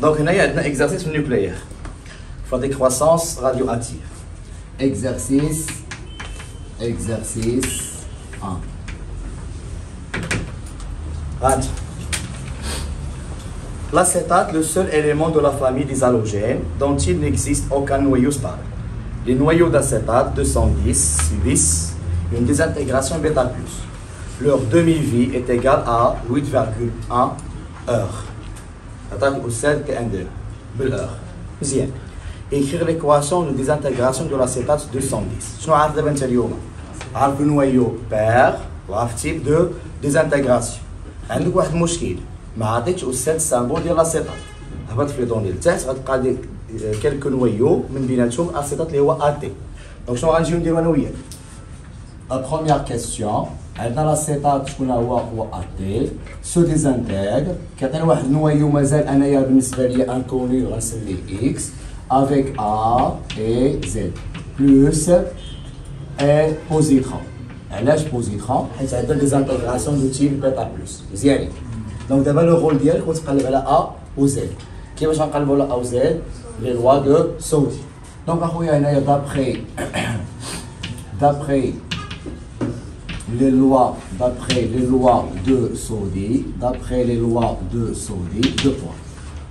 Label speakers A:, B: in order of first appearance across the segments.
A: Donc, il y a un exercice nucléaire. Il faut des croissances radioactives. Exercice 1. L'acétate, le seul élément de la famille des halogènes dont il n'existe aucun noyau stable. Les noyaux d'acétate 210 bis, une désintégration bêta+. Leur demi-vie est égale à 8,1 heures. Attaque au 7 T1,2 بالheure. مزيان. Écrire l'équation de désintégration de l'acétate 210. شنو عارف دابا انت اليوم؟ عارف النويو بير وعارف تيب دو ديزانتيغراسيون. عندك واحد المشكل ما عطيتش استاذ السامبول ديال لاسيتات. هبط في لي دوني لتحت غتلقى ديك كالكو نويو من بيناتهم اسيتات اللي هو اتي. دونك شنو غنجيو نديرو انا وياك؟ لا بروميير كيسيون عندنا لاسيتات شكون هو اتي سو ديزانتيغ كيعطينا واحد النويو مازال انايا بالنسبه ليا انكوني غنسميه اكس avec A et Z plus et positron. علاش positron؟ حيت عندنا ديزانتيغراسيون دو تيب بيتا بلس مزيانين. دونك دابا لو رول ديالك هو تقلب على A و Z. كيفاش غنقلبوا على A و Z؟ لي لوا دو سودي. دونك اخويا هنايا دابخي les lois de Sodi, d'après les lois de Sodi, 2 points.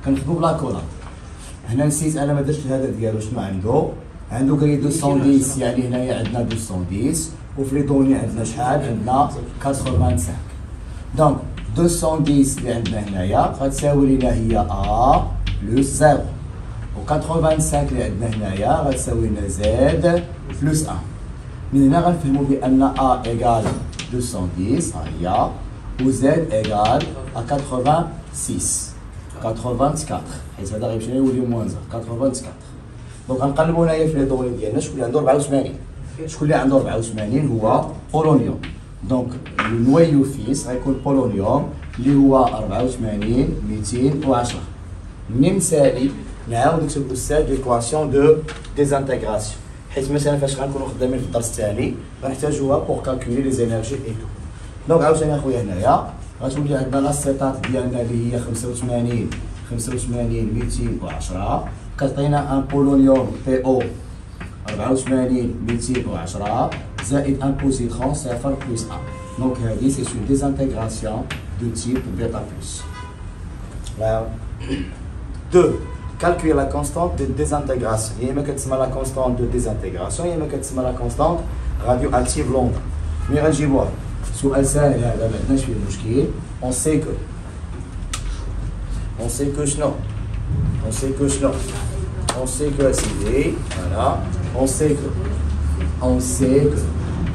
A: كنخدموا بلا كولا. هنا نسيت انا ما درتش الهدف ديالو شنو عنده قال لي 210 يعني هنايا عندنا 210 وفي لي دوني عندنا شحال؟ عندنا 85. دونك 210 اللي عندنا هنايا غتساوي لينا هي ا بلس 0 و 85 اللي عندنا هنايا غتساوي لنا زد بلس 1. من هنا غنفهموا بان ا ايكال 210 ها هي و زد ايكال 86 84 حيت هذا غيمشي يولي موان 84. دونك غنقلبوا هنايا في لي دوني ديالنا شكون اللي عنده 84 شكون اللي عنده 84 هو بولونيوم. دونك النويو فيس غيكون بولونيوم اللي هو 84 210. منين نسالي نعاود نكتب الاستاذ ليكواسيون دو ديزانتيغراسيون حيت مثلا فاش غنكونوا خدامين في الدرس الثاني غنحتاجوها بوغ كالكولي لي زينيرجي اي تو. دونك عاوتاني اخويا هنايا غتولي عندنا لاسيتات ديالنا اللي هي 85 210 كتعطينا ان بولونيوم بي او 84 210 زائد ان بوزيترون 0 بلس 1. دونك هذه سي اون ديزانتيغراسيون دو تيب بيتا بلس. 2. Calculer la constante de désintégration. Il y a la constante de désintégration, il y a la constante radioactive longue. Mais غنجيبوها. سؤال سهل هذا ما عندناش فيه مشكل. On sait que شنو؟ On sait que سيدي voilà. On sait que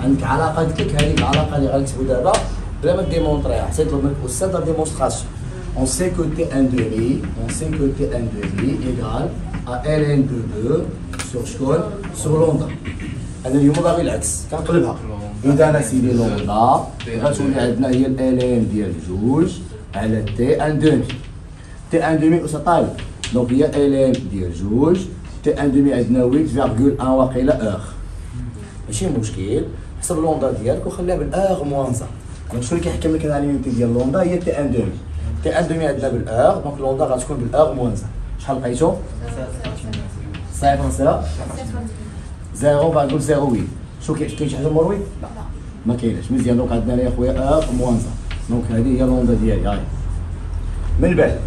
A: عندك علاقة قلت لك هذيك العلاقة اللي غنكتبو دابا بلا ما ديمونطريها حتى تطلب من الأستاذ لا ديمونستراسيون. On sait que T1 demi égale à ln de 2 sur شكون؟ sur لوندا. أنا اليوم باغي العكس كنقلبها. إذا أنا سيدي لوندا غتولي عندنا هي ln ديال 2 على T1 demi. T1 demi أس طالب. دونك هي ln ديال 2 T1 demi عندنا 8,1 واقيلا اور. ماشي مشكل حسب لوندا ديالك وخليها بالأور موان زا. دونك شنو اللي كيحكم لك على اليونيتي ديال لوندا هي T1 demi. T1 demi عندنا بالأور دونك لوندا غتكون بالأور موان زا. شحال لقيتو؟ 0.08. شو كاين شي حاجه مروي؟ لا ما كايناش. مزيان دونك عندنا هنا يا خويا اور موان زا. دونك هذه هي لوندا ديالي. هاي من بعد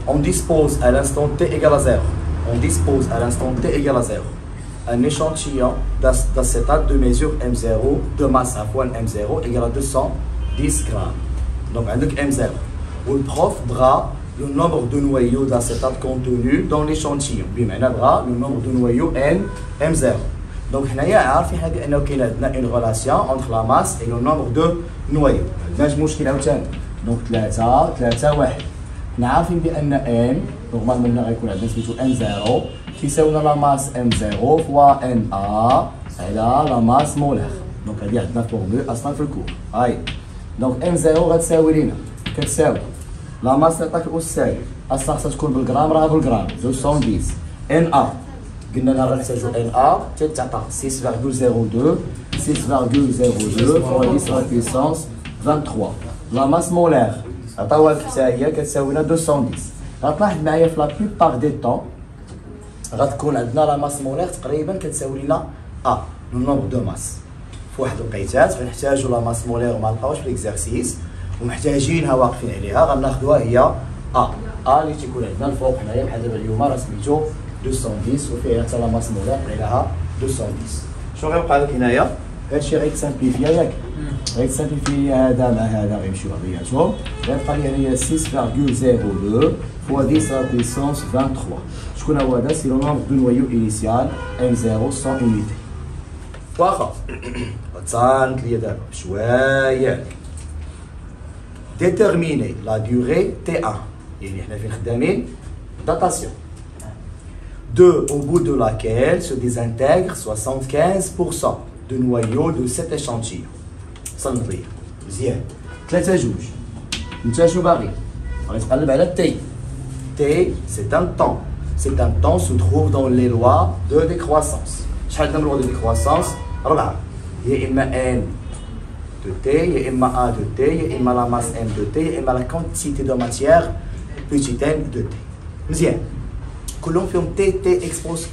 A: on dispose à l'instant t égale à 0. On dispose à l'instant t égale à 0 un échantillon d'acétate de mesure M0 de masse à fois M0 égale à 210 grammes. Donc عندك M0 والprof bras le nombre de noyaux d'acétate contenu dans l'échantillon بمعنى bras le nombre de noyaux M0. Donc هنايا عارفين حنا بانه كاين عندنا une relation entre la masse et le nombre de noyaux. ما عندناش مشكل عاوتاني. دونك 3 1 حنا عارفين بان ان نورمالمون غيكون عندنا سميتو M0 كيساوي لا ماس M0 فوا ان ا على لا ماس مولار. دونك هذه عندنا فورمول اصلا في الكور. هاي دونك M0 غتساوي لينا كتساوي لا ماس اللي عطاك الاس سالب اصلا خصها تكون بالغرام راه بالغرام 210 ان ا قلنا لها غنحتاجو ان ا تتعطى 6,02 فوا 10 لا بيسونس 23. لا ماس مولار عطاوها لك حتى هي كتساوي لنا 210 غتلاحظ معايا في لا بلوبار دي طون غتكون عندنا لا ماس مولير تقريبا كتساوي لنا ا لو نومبر دو ماس. في واحد الوقيتات غنحتاجو لا ماس مولير وما لقاوش في ليكزارسيس ومحتاجينها واقفين عليها غناخدوها هي ا اللي تيكون عندنا الفوق هنايا بحال دابا اليوم راه سميتو 210 وفيها حتى لا ماس مولير عليها 210. شنو غيوقع لك هنايا؟ هادشي غيتسامبليفيا ياك؟ غيتسامبليفيا هذا مع هذا غيمشيو بعضياتهم غيبقى لي هنايا 6,02 فوا 10 بويسونس 23. شكون هو هذا؟ سي لو نومبر دو نويو انيسيال ان 0 100 يونيتي. واخا تصانت ليا دابا بشويه. ديتيرميني لا ديوري تي 1 يعني حنا فين خدامين داتاسيون. 2 au bout de laquelle se désintègre 75% de noyau de cet échantillon. صنت ليا مزيان. 3 جوج. انت شنو باغي؟ غادي تقلب على تي. T, c'est un temps. Cet un temps se trouve dans les lois de décroissance. شحال عندنا لوا دو ديكرواسونس؟ 4. يا إما N de T, يا إما A de T, يا إما la masse M de T, يا إما la quantité de matière petit n de T. مزيان. كلهم فيهم T, T,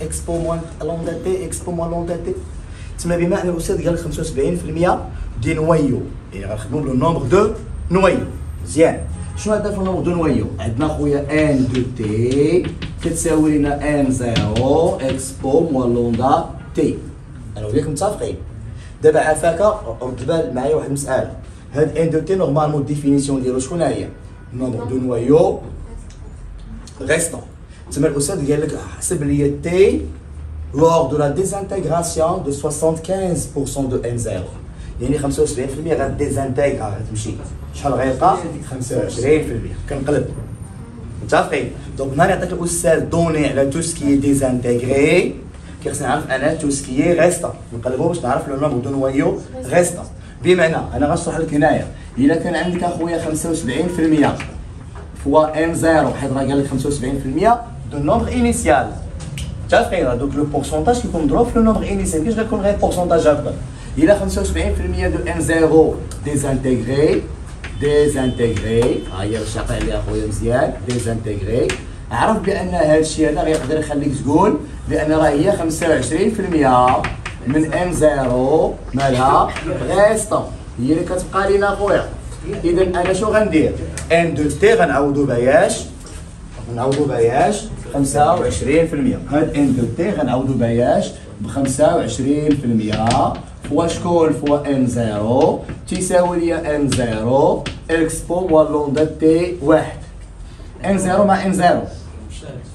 A: expo moins lambda T, expo moins lambda T. تسمى بما أن الأستاذ قال 75% دي نويو، يعني غنخدمو بلو نومبر دو نويو. مزيان. شنو هذا في النومبر دو نويو؟ عندنا خويا ان دو تي كتساوي لنا ان زيرو اكسبو موان لوندا تي. انا وياك متفقين. دابا عافاك رد بال معايا واحد المسألة. هاد ان دو تي نورمالمون ديفينيسيون ديالو شكون هي؟ نومبر دو نويو ريستون. تما الأستاذ قال لك حسب لي تي lors de la désintégration de 75% de n0. يعني 75% غاديزانتيغرا غتمشي شحال غيبقى 25%. كنقلب متفقين. دونك نهار يعطيك الاستاذ دوني على تو سكي ديزانتيغري كيخصني نعرف انا تو سكي ريستا نقلبو باش نعرف لو نومبر دو نويو ريستا. بمعنى انا غنشرح لك هنايا الا كان عندك اخويا 75% فوا ان زيرو حيت راه قال لك 75% دو نومبر انيسيال متفقين. دوك لو بورسونتاج كيكون مضروب في لو نومبر انيسيال كيفاش غيكون غير بورسونتاج هكذا. Il a 75% de N0 désintégré. هيا باش يعطي عليها خويا مزيان ديزانتيغري. عرف بان هذا الشيء هذا غيقدر يخليك تقول بان راه هي 25% من N0 مالها ريستون هي اللي كتبقى لينا خويا. اذا انا شنو غندير؟ ان دو تي غنعوضو بياش 25%. هاد ان دو تي غنعوضو بياش ب 25% فوا شكون فوا ان زيرو تيساوي ليا ان زيرو اكسبو موان لوندا تي واحد. ان زيرو مع ان زيرو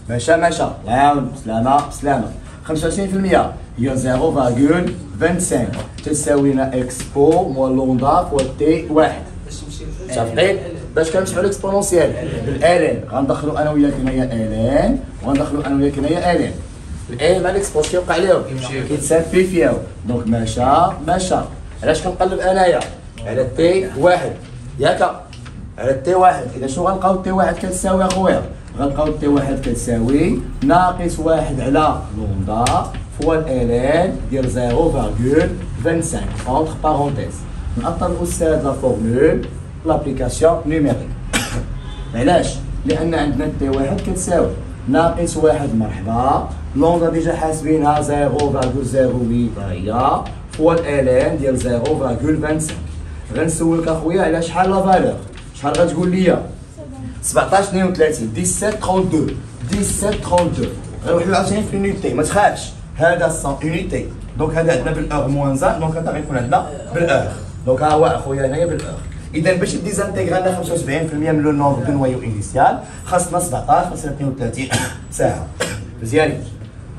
A: ماشا الله يعاون بسلامة بسلامة. 25% هي 0.25 تساوي لنا اكسبو موان لوندا فوا تي واحد. متفقين؟ باش كنمسحو الاكسبونونسيال بالالين غندخلو انا وياك هنايا الين وغندخلو انا وياك هنايا الين. الان مع الاكسبونس كيوقع عليهم كيتسامبليفياو دونك ماشا. علاش كنقلب انايا على تي واحد ياك على تي واحد. اذا شنو غنلقاو تي واحد كتساوي اخويا؟ غنلقاو تي واحد كتساوي ناقص واحد على لوندا فوا الان ديال 0.25 اونتر بارونتيز. نأطر الاستاذ لا فورمول لابليكاسيون نيميريك. علاش؟ لان عندنا تي واحد كتساوي ناقص واحد مرحبا لوندا ديجا حاسبينها 0.08 هي فوا الان ديال 0.25. غنسولك اخويا على شحال لا فالور؟ شحال غتقول لي؟ 1732 1732 غنروحو عاوتاني في اليونيتي ما تخافش هذا 100 يونيتي. دونك هذا عندنا بالاغ موان زان دونك هذا غيكون عندنا بالاغ. دونك ها هو اخويا هنايا بالاغ. اذا باش ديزانتيغرا لنا 75% من لو نومبر دو نويو انيسيال خاصنا 17 خاصنا 32 ساعه. مزيانين.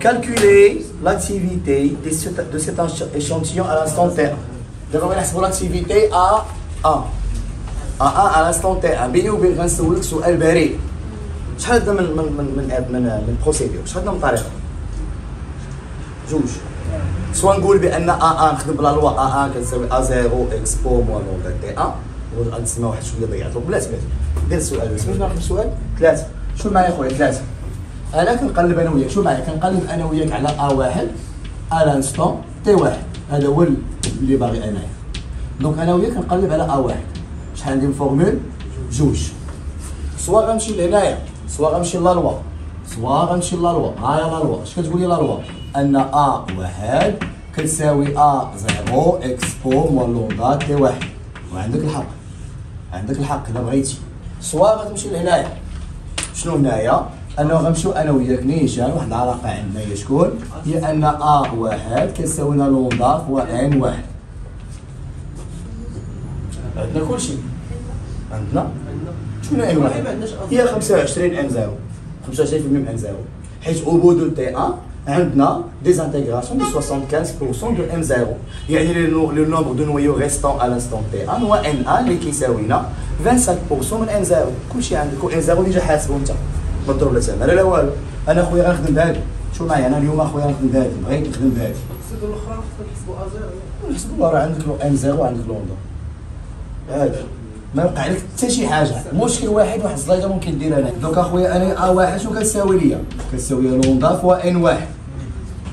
A: Calculer l'activité de cet échantillon à l'instant T1. دابا غنحسبوا l'activité A1 à l'instant T1. بيني وبين غنسولك سؤال بريء. شحال عندنا من بروسيدور؟ شحال عندنا من طريقه؟ جوج. سواء نقول بان A1 نخدم بلا لوا A1 كتساوي A0 اكسبو موان لوندا T1 وغنتسنى واحد شويه ضيعتو بلاتي دير السؤال بس باش ناخذ السؤال 3. شو معايا خويا 3؟ انا كنقلب انا وياك شو معايا كنقلب انا وياك على A1 الانستون T1 هذا هو اللي باغي انايا. دونك انا وياك كنقلب على A1 شحال عندي من فورمول؟ جوج. سواء غنمشي لهنايا سوا غنمشي لا لوا ها هي لا لوا. اش كتقول لي لا لوا؟ ان ا واحد كتساوي ا زيرو اكسبو موان لوندا تي واحد. وعندك الحق الا بغيتي. سوا غتمشي لهنايا. شنو هنايا؟ انه غنمشيو انا وياك نيشان واحد العلاقه عندنا هي شكون؟ هي ان ا واحد كتساوي لنا لوندا فوا ان واحد. عندنا كلشي. عندنا شنو ان واحد؟ هي 25 ان زيرو. 25% من ان زيرو. حيت او بو دو تي 1 عندنا ديزانتيغراسيون دو 75% دو ان زيرو. يعني لو نومبر دو نويو ريستون ا لانستون تي 1 هو ان 1 اللي كيساوينا 25% من ان زيرو. كلشي عندك و ان زيرو ديجا حاسبو انت. ما تضرب لا تماره لا والو. انا خويا غنخدم بهادي. شو معايا انا اليوم اخويا غنخدم بهادي. بغيت نخدم بهادي.
B: السيدو الاخرى نحسبوا ا زيرو.
A: نحسبوا راه عندك ان زيرو وعندك لوندا. هادي. ما يوقع لك حتى شي حاجه. مشكل واحد الزلايده ممكن دير انا. دوك اخويا انا ا واحد شنو كتساوي ليا؟ كتساوي لوندا فوا ان واحد.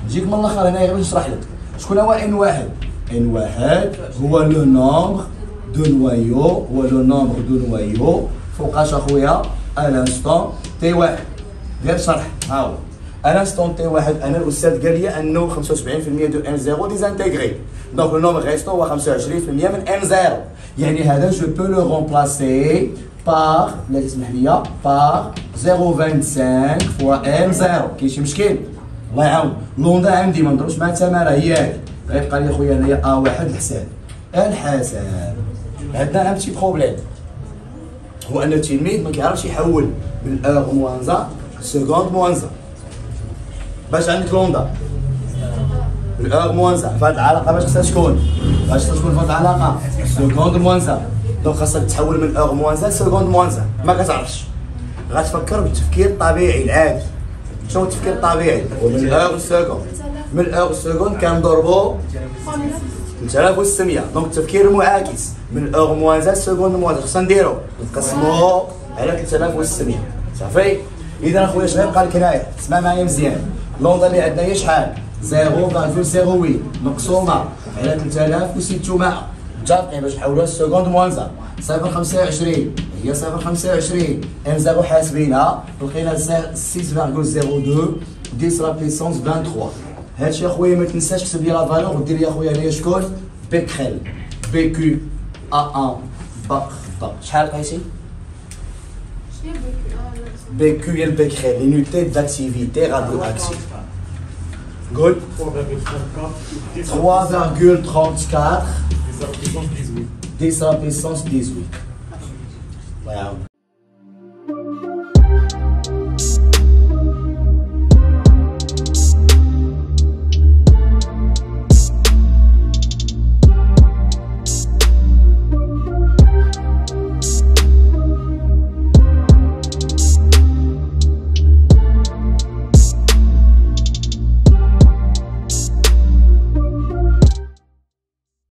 A: نجيك من الاخر هنايا باش نشرح لك. شكون هو ان واحد؟ ان واحد هو لو نومبر دو نوايو فوقاش اخويا الانستون تي واحد. غير شرح ها هو الانستون تي واحد. انا الاستاذ قال لي انه 75% دو ان زيرو ديزانتيغري. دونك لو نومبر ريستون هو 25% من ان زيرو. يعني هذا جو بو لو رومبلاسي بار لا تسمح لي بار 0.25 فوا ان زيرو. كاين شي مشكل؟ الله يعاون. لوندا عندي ما نضربش مع التماره هي هادي. غيبقى لي خويا هنايا ا واحد الحساب. عندنا ان بتي بروبليم هو ان التلميذ ما كيعرفش يحول من اور موان زا سكوند موان زا. باش عندك لوندا الار موان زا فهاد العلاقه باش خصها تكون فهاد العلاقه سكوند موان زا. دونك خاصك تحول من اور موان زا سكوند موان زا. ما كتعرفش غتفكر بالتفكير الطبيعي العادي. شنو التفكير الطبيعي؟ ومن الار سكوند من الار سكوند كنضربو 3600. دونك التفكير المعاكس من الار موان زا سكوند موان زا خصنا نديرو نقسمو على 3600 صافي. اذا اخويا شنو غيبقى لك هنايا؟ اسمع معايا مزيان. لوندا اللي عندنا هي شحال؟ 0.08 مقسومه على 3600 متفقين باش نحولوها لسكوند موان زا. 0.25 هي 0.25 ان زيرو حاسبينها لقينا 6.02 10 لا بيسونس 23. هادشي اخويا ما تنساش تكتب لي لا فالور ودير لي اخويا هنايا شكون؟ بكريل بي كيو ا 1 بق. شحال لقيتي؟ بي كيو هي البكريل لونيتي داكتيفيتي راديو اكتيف. قول 3.34 10 لا بيسونس 18. الله يعاون.